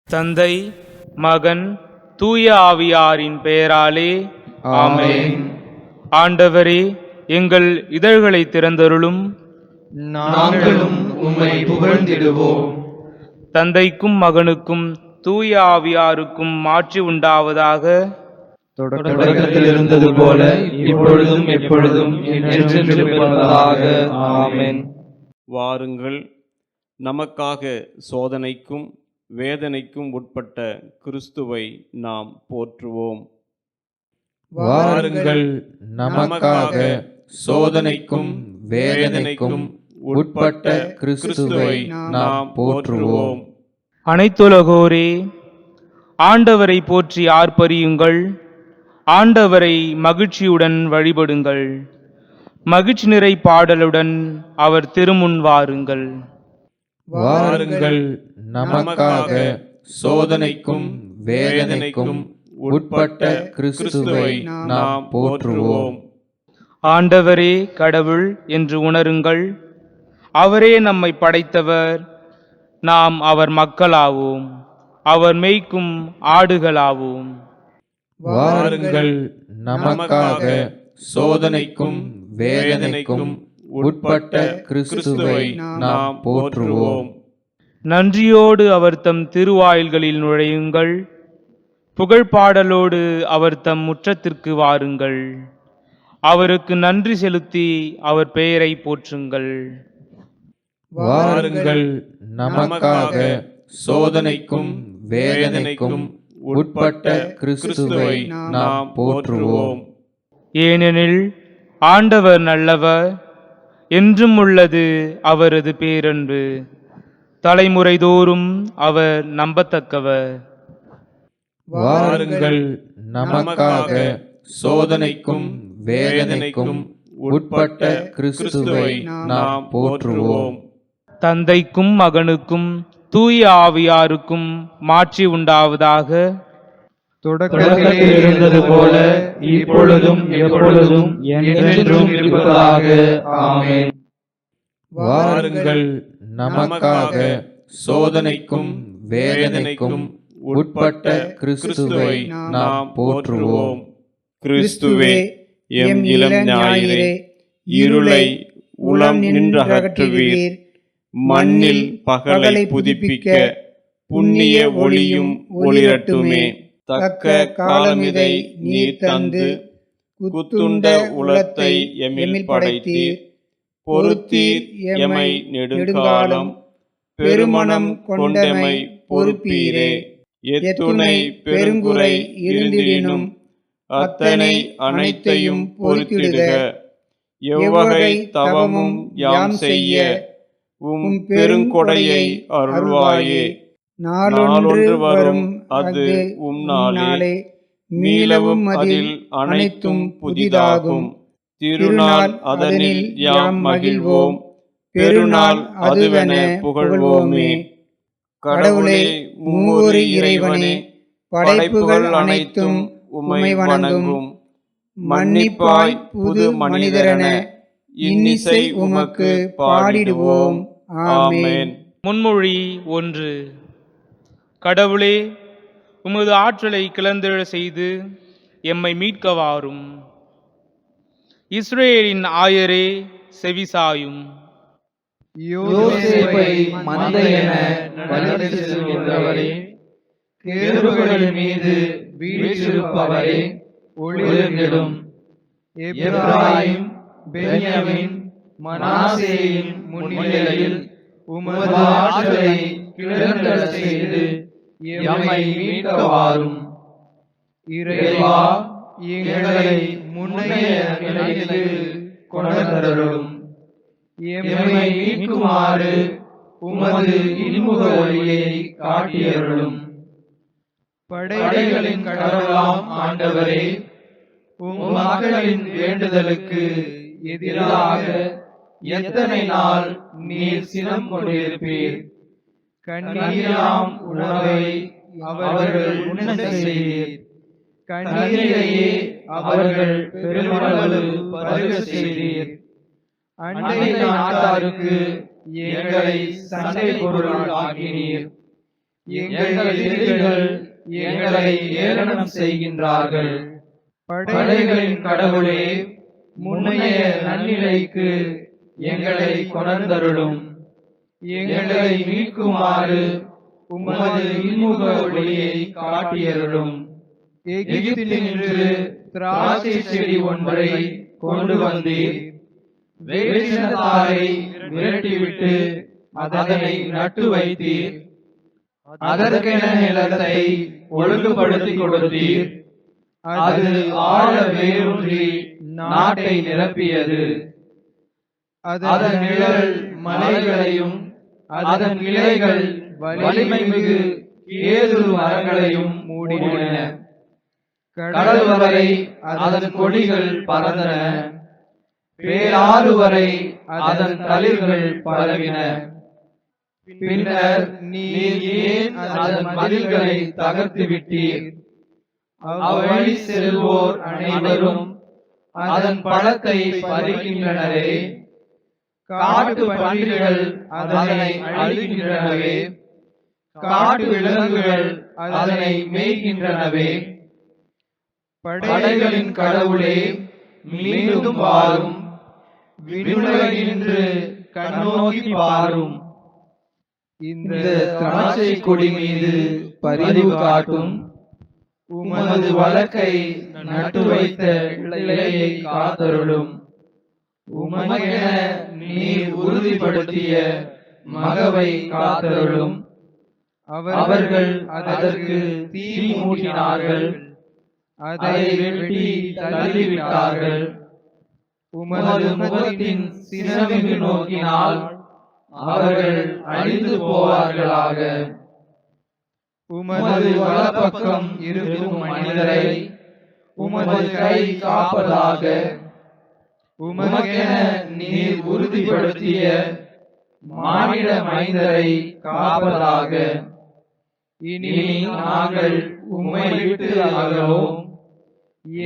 தந்தை, மகன், தூய ஆவியாரின் பெயராலே ஆமென். ஆண்டவரே, எங்கள் இதழ்களை திறந்தருளும். நாங்களும் உம்மை புகழ்ந்திடுவோம். தந்தைக்கும் மகனுக்கும் தூய ஆவியாருக்கும் மாட்சி உண்டாவதாக. தொடக்கத்தில் இருந்தது போல இப்பொழுதும் எப்பொழுதும் என்றென்றும் இருப்பதாக. ஆமென். வாருங்கள், நமக்காக சோதனைக்கும் வேதனைக்கும் உட்பட்ட கிறிஸ்துவை நாம் போற்றுவோம். வாருங்கள், நமக்காக சோதனைக்கும் வேதனைக்கும் உட்பட்ட கிறிஸ்துவை நாம் போற்றுவோம். அனைத்துலகோரே, ஆண்டவரை போற்றி ஆர்ப்பரியுங்கள். ஆண்டவரை மகிழ்ச்சியுடன் வழிபடுங்கள். மகிழ்ச்சி நிறை பாடலுடன் அவர் திருமுன் வாருங்கள். வாருங்கள், நமக்காக சோதனைக்கும் வேதனைக்கும் உட்பட்ட கிறிஸ்துவை நாம் போற்றுவோம். ஆண்டவரே கடவுள் என்று உணருங்கள். அவரே நம்மை படைத்தவர். நாம் அவர் மக்களாவோம். அவர் மேய்க்கும் ஆடுகளாவோம். வாருங்கள், நமக்காக சோதனைக்கும் வேதனைக்கும் உட்பட்ட கிறிஸ்துவை நாம் போற்றுவோம். நன்றியோடு அவர் தம் திருவாயில்களில் நுழையுங்கள். புகழ் பாடலோடு அவர் தம் முற்றத்திற்கு வாருங்கள். அவருக்கு நன்றி செலுத்தி அவர் பெயரை போற்றுங்கள். வாருங்கள், நமக்காக சோதனைக்கும் வேதனைக்கும் உட்பட்ட கிறிஸ்துவை நாம் போற்றுவோம். ஏனெனில் ஆண்டவர் நல்லவர், என்றும் உள்ளது அவரது பேரன்பு. தலைமுறை தோறும் அவர் நம்பத்தக்கவர். வாருங்கள், நமக்காக சோதனைக்கும் வேதனைக்கும் உட்பட்ட கிறிஸ்துவை நாம் போற்றுவோம். தந்தைக்கும் மகனுக்கும் தூய ஆவியாருக்கும் மாட்சி உண்டாவதாக. தொடக்கத்தில் இருந்தது போல இப்பொழுதும் எப்பொழுதும் என்றென்றும் இருப்பதாக. ஆமென். வாருங்கள், நமக்காக சோதனைக்கும் வேதனைக்கும் உட்பட்ட கிறிஸ்துவை நாம் போற்றுவோம். கிறிஸ்துவே, எம் இளம் ஞாயிறே, இருளை உளம் நின்று அகற்றுவீர். மண்ணில் பகலை புதுப்பிக்க புண்ணிய ஒளியும் ஒளிரட்டுமே. தக்க காலமிதை நீர் தந்து குத்துண்ட உலத்தை எம்மில் படைத்தீர். பொறுத்தீர் எமை நெடுங்காலம், பெருமனம் கொண்டமை பொறுப்பீரே. எத்துணை பெருங்குறை இருந்திடினும் அத்தனை அனைத்தையும் பொறுத்திடுக. எவ்வகை தவமும் யாம் செய்ய உம் பெருங்கொடையை அருள்வாயே. நாளொன்று வரும் அது உம் நாளே, மீளவும் அதில் அனைத்தும் புதிதாகும். திருநாள் அதனில் யாம் மகிழ்வோம், பெருநாள் அதுவென புகழ்வோமே. கடவுளே, மூவொரு இறைவனே, படைப்புகள் அனைத்தும் உம்மை வணங்கும். மன்னிப்பாய் புது மனிதரென இன்னிசை உமக்கு பாடிடுவோம். ஆமென். முன்மொழி 1. கடவுளே, உமது ஆற்றலை கிளர்ந்தெழ செய்து எம்மை மீட்க வாரும். இஸ்ரேலின் ஆயரே செவிசாயும். யோசேப்பை மந்தையென வழிநடத்தி செல்கின்றவரே, கேருபுகளின் மீது வீற்றிருப்பவரே, ஒளிர்ந்திடும். எப்பிராயீம், பென்யமீன், மனாசேயின் முன்னிலையில் உமது ஆற்றலை கிளர்ந்தெழ செய்து எம்மை மீட்க வாரும். இறைவா, எங்களை முன்னைய நிலைக்கு கொணர்ந்தருளும். எம்மை மீட்குமாறு உமது இன்முக ஒளியை காட்டியருளும். படைகளின் கடவுளாம் ஆண்டவரே, உம் மக்களின் வேண்டுதலுக்கு எதிராக எத்தனை நாள் நீர் சினம் கொண்டிருப்பீர். கண்ணீராம் உணவை அவர்கள் உண்ண செய்தீர். கண்ணீரையே அவர்கள் பெருமளவு பருக செய்தீர். அண்டை நாட்டாருக்கு எங்களை சண்டை பொருள் ஆக்கினீர். எங்கள் எதிரிகள் எங்களை ஏளனம் செய்கின்றார்கள். படைகளின் கடவுளே, முன்னைய நன்னிலைக்கு எங்களை கொணர்ந்தருளும். எங்களை மீட்குமாறு உமது இன்முக ஒளியை காட்டியருளும். எகிப்தினின்று திராட்சை செடி ஒன்றை கொண்டு வந்தீர். வேற்றினத்தாரை விரட்டிவிட்டு அதனை நட்டு வைத்தீர். அதற்கென நிலத்தை ஒழுங்குபடுத்தி கொடுத்தீர். அது ஆழ வேரூன்றி நாட்டை நிரப்பியது. அதன் நிழல் மலைகளையும் அதன் கிளைகள் வலிமை மிகு கேதுரு மரங்களையும் மூடின. கடல் வரை அதன் கொடிகள் பறந்தன. பேராறு வரை அதன் தளிர்கள் பரவின. பின்னர் நீர் ஏன் அதன் மதில்களை தகர்த்து விட்டீர்? அவ்வழி செல்வோர் அனைவரும் அதன் பழத்தை பறிக்கின்றனரே. காட்டு பன்றிகள் அதனை அழிக்கின்றனவே. காட்டு விலங்குகள் அதனை மேய்கின்றனவே. படைகளின் கடவுளே, மீண்டும் வாரும். விண்ணுலகினின்று கண்ணோக்கி பாரும். இந்த திராட்சை கொடி மீது பரிவு காட்டும். உமது வழக்கை நட்டு வைத்த இலையை காத்தருளும். உமக்கென நீர் உறுதிப்படுத்திய மகவை காத்தருளும். அவர்கள் அதற்கு தீ மூட்டினார்கள். அதை வெட்டி தள்ளிவிட்டார்கள். உமது முகத்தின் சினமிகு நோக்கினால் அவர்கள் அழிந்து போவார்களாக. உமது வலப்பக்கம் இருக்கும் மனிதரை உமது கை காப்பதாக. உமக்கென நீர் உறுதிப்படுத்திய மானிட மைந்தரை காப்பதாக. இனி நாங்கள் உம்மை விட்டு அகலோம்.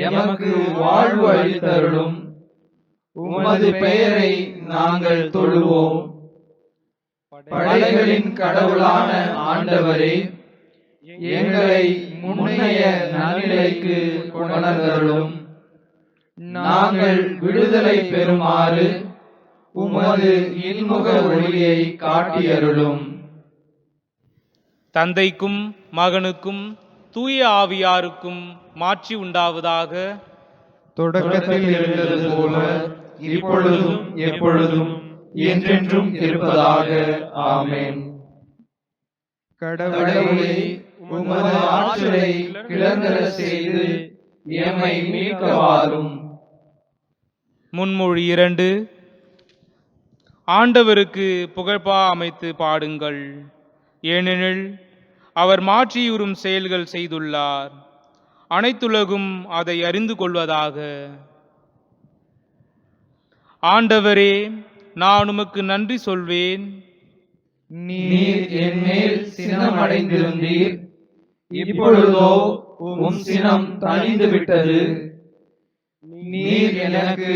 எமக்கு வாழ்வு அளித்தருளும். உமது பெயரை நாங்கள் தொழுவோம். படைகளின் கடவுளான ஆண்டவரே, எங்களை முன்னைய நன்னிலைக்கு கொணர்ந்தருளும். நாங்கள் விடுதலை பெறுமாறு உமது இன்முக ஒளியை காட்டியருளும். தந்தைக்கும் மகனுக்கும் தூய ஆவியாருக்கும் மாட்சி உண்டாவதாக. தொடக்கத்தில் இருந்தது போல இப்பொழுதும் எப்பொழுதும் என்றென்றும் இருப்பதாக. ஆமென். கடவுளே, உமது ஆற்றலை கிளர்ந்தர செய்து எம்மை மீட்க வாரும். முன்மொழி 2. ஆண்டவருக்கு புகழ்பா அமைத்து பாடுங்கள். ஏனெனில் அவர் மாற்றியுறும் செயல்கள் செய்துள்ளார். அனைத்துலகும் அதை அறிந்து கொள்வதாக. ஆண்டவரே, நான் உமக்கு நன்றி சொல்வேன். நீர் என் மேல் சினம் அடைந்திருந்தீர். இப்பொழுதோ உம் சினம் தணிந்து விட்டது. நீர் எனக்கு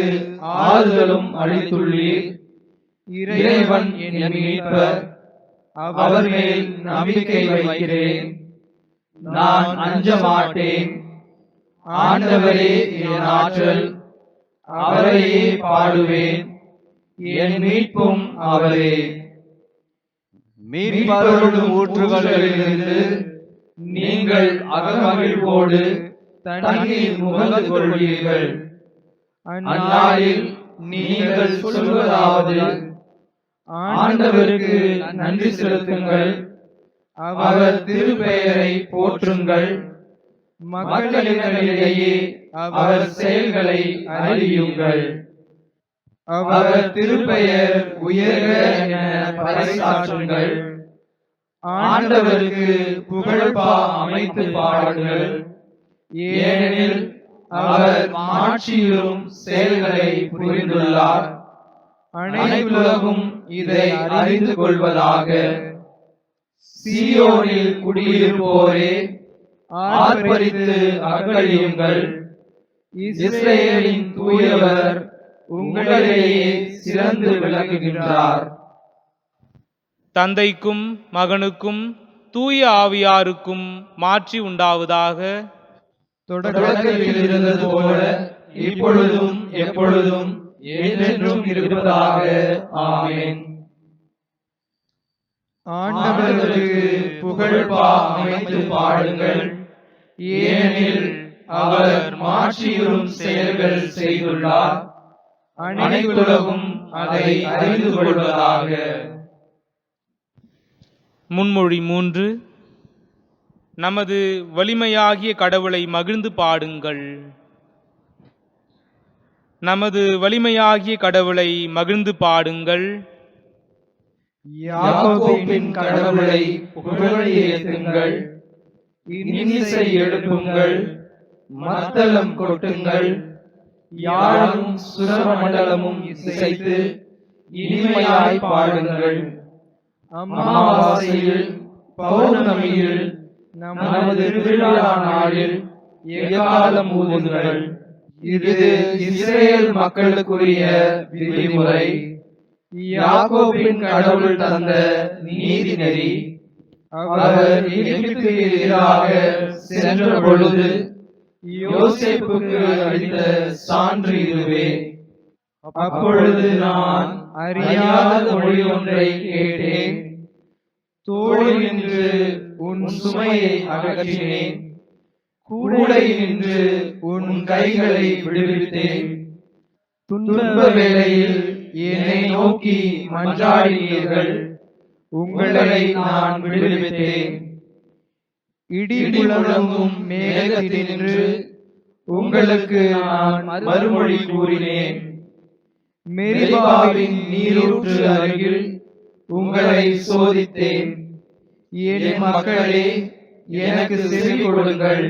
ஆறுதலும் அளித்துள்ளீர். இறைவன் என் மீட்பர். அவர் மேல் நம்பிக்கை வைக்கிறேன். நான் அஞ்ச மாட்டேன். ஆண்டவரே என் ஆற்றல். அவரையே பாடுவேன். என் மீட்பும் அவரே. மீட்பருளும் ஊற்றுகளிலிருந்து நீங்கள் அகமகிழ்வோடு தண்ணீர் முகந்து கொள்வீர்கள். அந்நாளில் நீங்கள் சொல்வதாவது: ஆண்டவருக்கு நன்றி செலுத்துங்கள். அவர் திருப்பெயரை போற்றுங்கள். மக்களிடையே அவர் செயல்களை அறியுங்கள். அவர் திருப்பெயர் உயர்க என பறைசாற்றுங்கள். ஆண்டவருக்கு புகழ்பா அமைத்து பாடுங்கள். ஏனெனில் அவர் மாட்சியிலும் செயல்களை புரிந்துள்ளார். அனைத்துலகும் இதை அறிந்து கொள்வதாக. சீயோனில் குடியிருப்போரே, ஆர்ப்பரித்து அகழியுங்கள். இஸ்ரேலின் தூயவர் உங்களிடையே சிறந்து விளங்குகின்றார். தந்தைக்கும் மகனுக்கும் தூய ஆவியாருக்கும் மாட்சி உண்டாவதாக. தொடக்கத்தில் இருந்தது போல இப்பொழுதும் எப்பொழுதும் என்றென்றும் இருப்பதாக. ஆமென். ஆண்டவருக்கு புகழ்பா அமைத்து பாடுங்கள், ஏனெனில் அவர் மாட்சியுறும் செயல்கள் செய்துள்ளார். அனைத்துலகும் அதை அறிந்து கொள்வதாக. முன்மொழி 3. நமது வலிமையாகிய கடவுளை மகிழ்ந்து பாடுங்கள். நமது வலிமையாகிய கடவுளை மகிழ்ந்து பாடுங்கள். யாக்கோபின் கடவுளை புகழி ஏத்துங்கள், இன்னிசை எழுப்புங்கள், மத்தளம் கொட்டுங்கள், யாழும் சுரமண்டலமும் இசைத்து இனிமையாய் பாடுங்கள். அமாவாசையில், பௌர்ணமியில், நமது திருவிழா நாளில் எக்காலம் ஊதுங்கள். இது இஸ்ரேல் மக்களுக்குரிய விதிமுறை, யாக்கோபின் கடவுள் தந்த நீதி நெறி. அவர் எகிப்துக்கு எதிராக சென்ற பொழுது யோசேப்புக்கு அளித்த சான்று இதுவே. அப்பொழுது நான் அறியாத மொழி ஒன்றை கேட்டேன், தோளில் நின்று உன் சுமையை அகற்றினேன், கூடை நின்று உன் கைகளை விடுவித்தேன். துன்ப வேளையில் என்னை நோக்கி மன்றாடினீர்கள், உங்களை நான் விடுவித்தேன். இடி முழங்கும் மேகத்தினின்று உங்களுக்கு நான் மறுமொழி கூறினேன். மெரிபாவின் நீரூற்று அருகில் உங்களை சோதித்தேன். என் மக்களே, எனக்கு செவி கொடுங்கள்,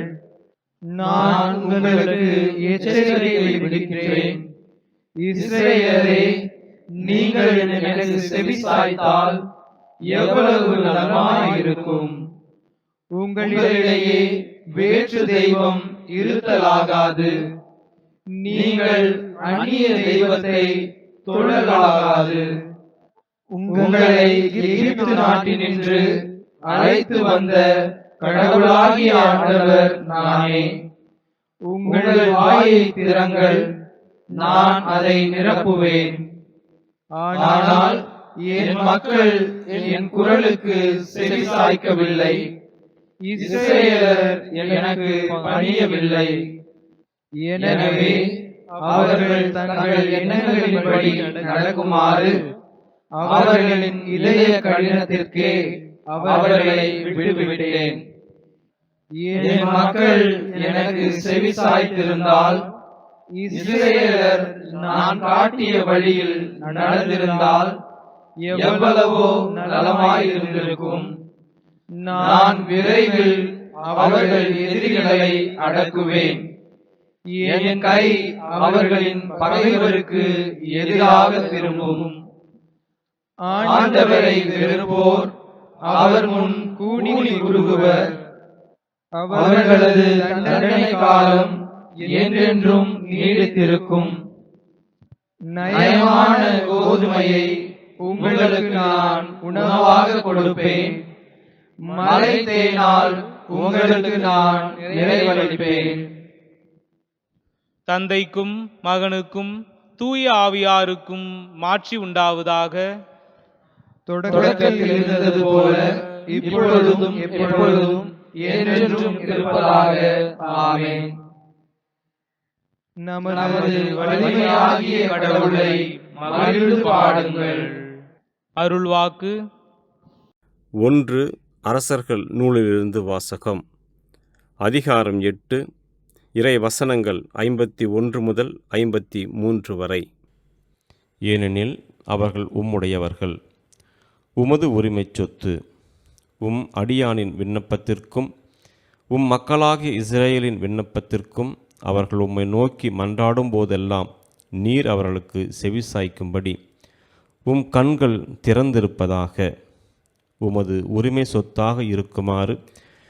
நான் உங்களுக்கு எச்சரிக்கை விடுக்கிறேன். இஸ்ரேலரே, நீங்கள் எனக்கு செவி சாய்த்தால் எவ்வளவு நலமாயிருக்கும். உங்களிடையே வேற்று தெய்வம் இருத்தலாகாது, நீங்கள் அந்நிய தெய்வத்தை தொழலாகாது. உங்களை எகிப்து நாட்டினின்று அழைத்து வந்த கடவுளாகிய ஆண்டவர் நானே. உங்கள் வாயை திறங்கள், நான் அதை நிரப்புவேன். ஆனால் என் மக்கள் என் குரலுக்கு செவி சாய்க்கவில்லை, இஸ்ரேலர் எனக்கு பணியவில்லை. எனவே அவர்கள் தங்கள் எண்ணங்களின்படி நடக்குமாறு அவர்களின் இதய கடினத்திற்கே அவர்களை விட்டுவிட்டேன். என் மக்கள் எனக்கு செவி சாய்த்திருந்தால், இஸ்ரேலர் நான் காட்டிய வழியில் நடந்திருந்தால் எவ்வளவோ நலமாயிருந்திருக்கும். நான் விரைவில் அவர்கள் எதிரிகளை அடக்குவேன். என் கை அவர்களின் பகைவருக்கு எதிராக திரும்பும். ஆண்டவரை வெறுப்போர் அவர் முன் கூனி குறுகுவர். அவர்களது தண்டனை காலம் என்றென்றும் நீடித்திருக்கும். நயமான கோதுமையை உங்களுக்கு நான் உணவாக கொடுப்பேன். மலை தேனால் உங்களுக்கு நான் நிறைவளிப்பேன். தந்தைக்கும் மகனுக்கும் தூய ஆவியாருக்கும் மாட்சி உண்டாவதாக. தொடக்கத்தில் இருந்தது போல இப்பொழுதும் எப்பொழுதும் என்றென்றும் இருப்பதாக. ஆமென். நமது வலிமையாகிய கடவுளை மகிழ்ந்து பாடுங்கள். அருள்வாக்கு. 1 அரசர்கள் நூலிலிருந்து வாசகம். அதிகாரம் 8, இறை வசனங்கள் 51 முதல் 53 வரை. ஏனெனில் அவர்கள் உம்முடையவர்கள், உமது உரிமைச் சொத்து. உம் அடியானின் விண்ணப்பத்திற்கும் உம் மக்களாகிய இஸ்ரேலின் விண்ணப்பத்திற்கும் அவர்கள் உம்மை நோக்கி மன்றாடும் போதெல்லாம் நீர் அவர்களுக்கு செவிசாய்க்கும்படி உம் கண்கள் திறந்திருப்பதாக. உமது உரிமை சொத்தாக இருக்குமாறு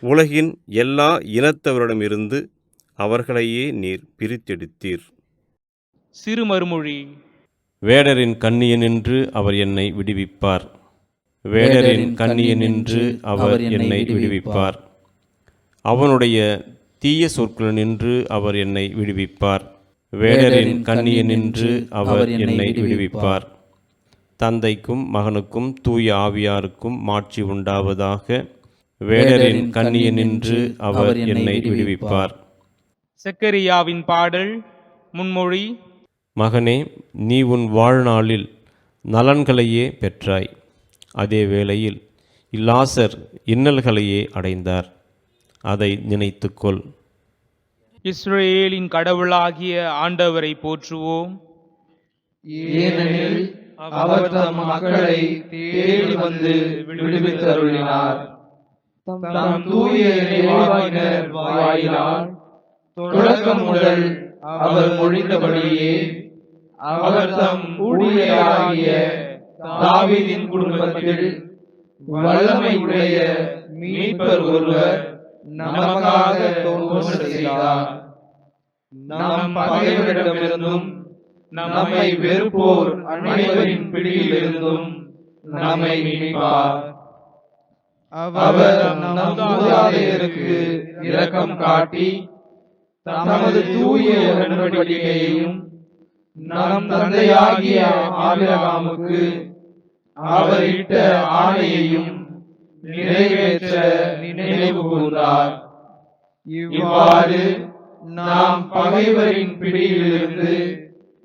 உலகின் எல்லா இனத்தவரிடமிருந்து அவர்களையே நீர் பிரித்தெடுத்தீர். சிறு மறுமொழி. வேடரின் கண்ணியனின்று அவர் என்னை விடுவிப்பார். வேடரின் கண்ணியனின்று அவர் என்னை விடுவிப்பார். அவனுடைய தீய சொற்களினின்று அவர் என்னை விடுவிப்பார். வேடரின் கண்ணியனின்று அவர் என்னை விடுவிப்பார். தந்தைக்கும் மகனுக்கும் தூய ஆவியாருக்கும் மாட்சி உண்டாவதாக. வேடரின் கண்ணியனின்று அவர் என்னை விடுவிப்பார். செக்கரியாவின் பாடல். முன்மொழி. மகனே, நீ உன் வாழ்நாளில் நலன்களையே பெற்றாய். அதே வேளையில் இல்லாசர் இன்னல்களையே அடைந்தார். அதை நினைத்துக்கொள். இஸ்ரவேலின் கடவுளாகிய ஆண்டவரை போற்றுவோம். ஏனெனில் அவர் தம் மக்களை தேடி வந்து விடுவித்தருளினார். தம் தூய இறைவாக்கினர் வாயிலால் தொடக்கம் முதல் அவர் மொழிந்தபடியே அவர் தம் ஊழியராகிய தாவீதின் குடும்பத்தில் வல்லமை உடைய மீட்பர் ஒருவர் நமக்காக தோன்ற செய்தார். நம் பகைவரிடமிருந்தும் நம்மை வெறுப்போர் அனைவரின் பிடியிலிருந்தும் நம்மை மீட்பார். அவர் நம் மூதாதையருக்கு இரக்கம் காட்டி தமது தூய உடன்படிக்கையையும் நம் தந்தையாகிய ஆபிரகாமுக்கு அவர் இட்ட ஆணையையும் நிறைவேற்ற நினைவு கூர்ந்தார். இவ்வாறு நாம் பகைவரின் பிடியிலிருந்து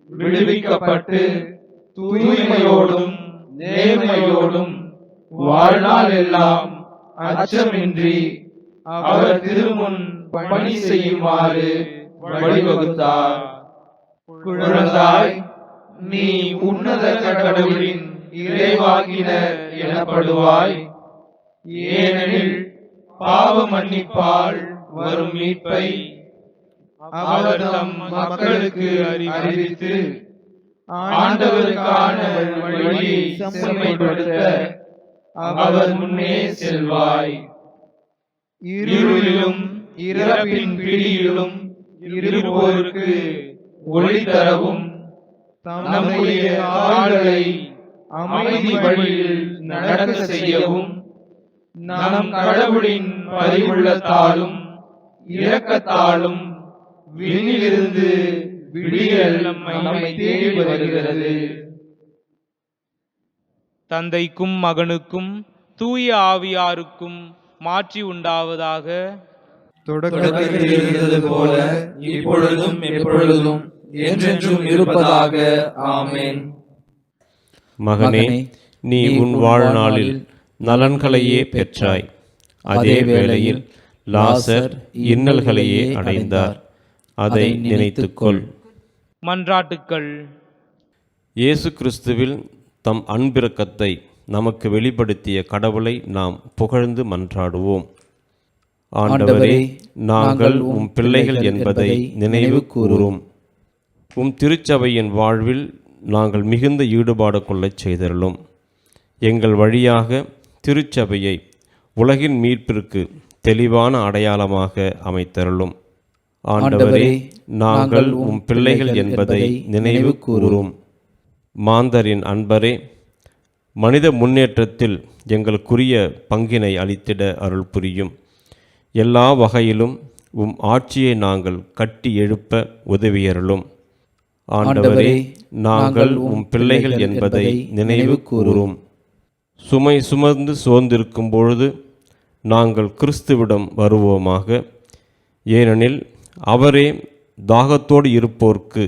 விடுவிக்கப்பட்டு தூய்மையோடும் நேர்மையோடும் வாழ்நாள் எல்லாம் அச்சமின்றி அவர் திருமுன் பணி செய்யுமாறு வழிவகுத்தார். குழந்தாய், நீ உன்னத கடவுளின் இறைவாக்கினர் எனப்படுவாய். ஏனெனில் பாவ மன்னிப்பால் வரும் மீட்பை அவர் தம் மக்களுக்கு அறிவித்து ஆண்டவருக்கான வழியை செம்மைப்படுத்த அவர் முன்னே செல்வாய். இருளிலும் இறப்பின் பிடியிலும் இருப்போருக்கு ஒளி தரவும் நம்முடைய கால்களை அமைதி வழியில் நடக்க செய்யவும் நம் கடவுளின் பரிவுள்ளத்தாலும் இரக்கத்தாலும் விண்ணிலிருந்து விடியல் நம்மை தேடி வருகிறது. தந்தைக்கும் மகனுக்கும் தூய ஆவியாருக்கும் மாட்சி உண்டாவதாக. தொடக்கத்தில் இருந்தது போல இப்பொழுதும் எப்பொழுதும் என்றென்றும் இருப்பதாக. ஆமென். மகனே, நீ உன் வாழ்நாளில் நலன்களையே பெற்றாய். அதே வேளையில் லாசர் இன்னல்களையே அடைந்தார். அதை நினைத்துக்கொள். மன்றாட்டுக்கள். இயேசு கிறிஸ்துவில் தம் அன்பிரக்கத்தை நமக்கு வெளிப்படுத்திய கடவுளை நாம் புகழ்ந்து மன்றாடுவோம். ஆண்டவரே, நாங்கள் உம் பிள்ளைகள் என்பதை நினைவு கூறும். உம் திருச்சபையின் வாழ்வில் நாங்கள் மிகுந்த ஈடுபாடு கொள்ளச் செய்தருளும். எங்கள் வழியாக திருச்சபையை உலகின் மீட்பிற்கு தெளிவான அடையாளமாக அமைத்தருளும். ஆண்டவரே, நாங்கள் உம் பிள்ளைகள் என்பதை நினைவு கூறும். மாந்தரின் அன்பரே, மனித முன்னேற்றத்தில் எங்களுக்குரிய பங்கினை அளித்திட அருள் புரியும். எல்லா வகையிலும் உம் ஆட்சியை நாங்கள் கட்டி எழுப்ப உதவியருளும். ஆண்டவரே, நாங்கள் உம் பிள்ளைகள் என்பதை நினைவு கூறும். சுமை சுமந்து சோர்ந்திருக்கும் பொழுது நாங்கள் கிறிஸ்துவிடம் வருவோமாக. ஏனெனில் அவரே தாகத்தோடு இருப்போர்க்கு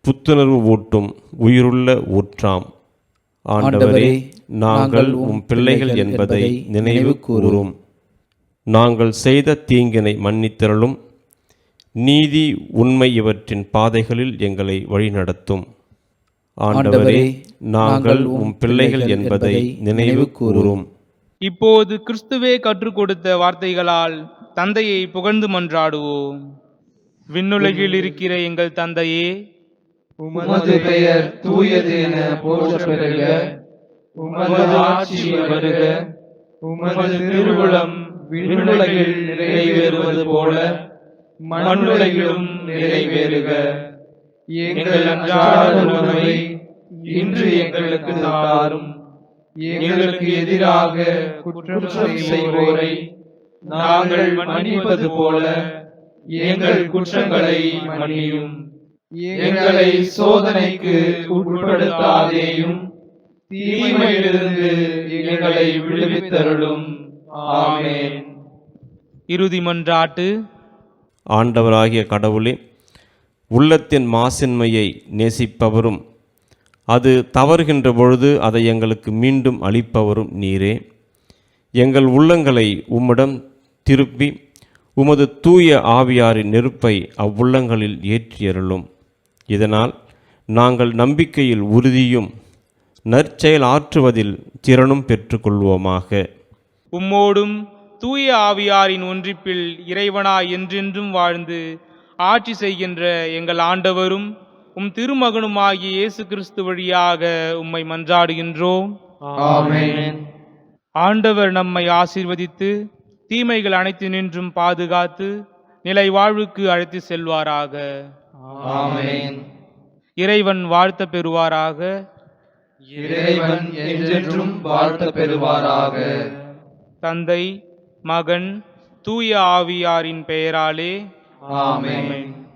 புத்துணர்வு ஊட்டும் உயிருள்ள ஊற்றாம். ஆண்டவரே, நாங்கள் உம் பிள்ளைகள் என்பதை நினைவு கூறும். நாங்கள் செய்த தீங்கினை மன்னித்தருளும். நீதி உண்மை இவற்றின் பாதைகளில் எங்களை வழிநடத்தும். ஆண்டவரே, நாங்கள் உம் பிள்ளைகள் என்பதை நினைவு கூறும். இப்போது கிறிஸ்துவே கற்றுக் கொடுத்த வார்த்தைகளால் தந்தையை புகழ்ந்து மன்றாடுவோம். விண்ணுலகில் இருக்கிற எங்கள் தந்தையே, உமது பெயர் தூயது என போற்ற பெறுக. உமது ஆட்சி வருக. உமது திருவுளம் விண்ணுலகில் நிறைவேறுவது போல மண்ணுலகிலும் நிறைவேறுக. எங்கள் அன்றாட உணவை இன்று எங்களுக்கு தாரும். எங்களுக்கு எதிராக குற்றம் செய்வோரை நாங்கள் மன்னிப்பது போல எங்கள் குற்றங்களை மன்னியும். எங்களை சோதனைக்கு உட்படுத்தாதேயும், தீமையிலிருந்து எங்களை விடுவித்தருளும். ஆமென். இறுதி மன்றாட்டு. ஆண்டவராகிய கடவுளே, உள்ளத்தின் மாசின்மையை நேசிப்பவரும் அது தவறுகின்ற பொழுது அதை எங்களுக்கு மீண்டும் அளிப்பவரும் நீரே. எங்கள் உள்ளங்களை உம்மிடம் திருப்பி உமது தூய ஆவியாரின் நெருப்பை அவ்வுள்ளங்களில் ஏற்றியருளும். இதனால் நாங்கள் நம்பிக்கையில் உறுதியும் நற்செயல் ஆற்றுவதில் திறனும் பெற்றுக்கொள்வோமாக. உம்மோடும் தூய ஆவியாரின் ஒன்றிப்பில் இறைவனாய் என்றென்றும் வாழ்ந்து ஆட்சி செய்கின்ற எங்கள் ஆண்டவரும் உம் திருமகனுமாகிய இயேசு கிறிஸ்து வழியாக உம்மை மன்றாடுகின்றோம். ஆமென். ஆண்டவர் நம்மை ஆசீர்வதித்து தீமைகள் அனைத்தினின்றும் பாதுகாத்து நிலை வாழ்வுக்கு அழைத்து செல்வாராக. ஆமென். இறைவன் வாழ்த்த பெறுவாராக. இறைவன் என்றென்றும் வாழ்த்த பெறுவாராக. தந்தை, மகன், தூய ஆவியாரின் பெயராலே ஆமென்.